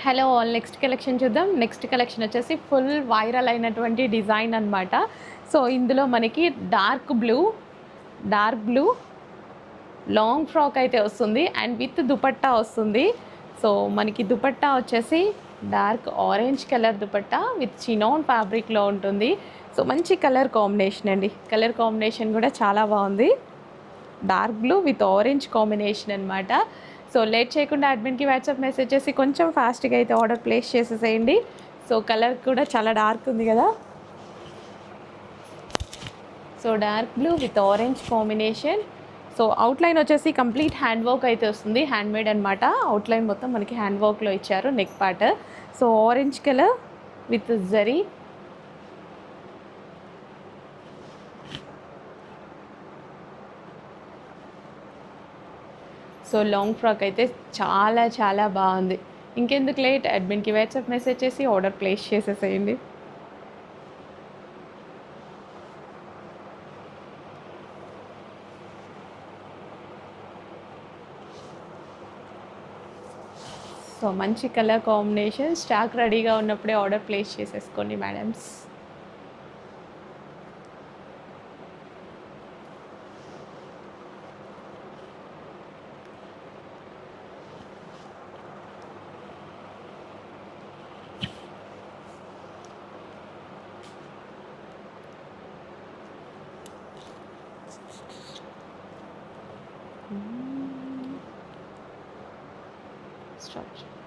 Hello all, next collection చూద్దాం. Next collection వచ్చేసి full viral అయినటువంటి డిజైన్ అనమాట. సో ఇందులో మనకి డార్క్ బ్లూ లాంగ్ ఫ్రాక్ అయితే వస్తుంది అండ్ విత్ దుపట్టా వస్తుంది. సో మనకి దుపట్టా వచ్చేసి dark orange colour dupatta with chinon ఫ్యాబ్రిక్లో ఉంటుంది. సో మంచి కలర్ కాంబినేషన్ అండి. కలర్ కాంబినేషన్ కూడా చాలా బాగుంది. Dark blue with orange combination అనమాట. సో లేట్ చేయకుండా అడ్మిన్కి వాట్సాప్ మెసేజ్ చేసి కొంచెం ఫాస్ట్గా అయితే ఆర్డర్ ప్లేస్ చేసేసేయండి. సో కలర్ కూడా చాలా డార్క్ ఉంది కదా. So dark blue with orange combination. So outline వచ్చేసి కంప్లీట్ హ్యాండ్ వర్క్ అయితే వస్తుంది, హ్యాండ్మేడ్ అనమాట. అవుట్లైన్ మొత్తం మనకి హ్యాండ్ వర్క్లో ఇచ్చారు. Neck part so orange colour with zari. So long frock అయితే చాలా చాలా బాగుంది. ఇంకెందుకు లేట్, అడ్మిన్కి వాట్సాప్ మెసేజ్ చేసి ఆర్డర్ ప్లేస్ చేసేసేయండి. సో మంచి కలర్ కాంబినేషన్. స్టాక్ రెడీగా ఉన్నప్పుడే ఆర్డర్ ప్లేస్ చేసేసుకోండి మేడమ్స్. Structure.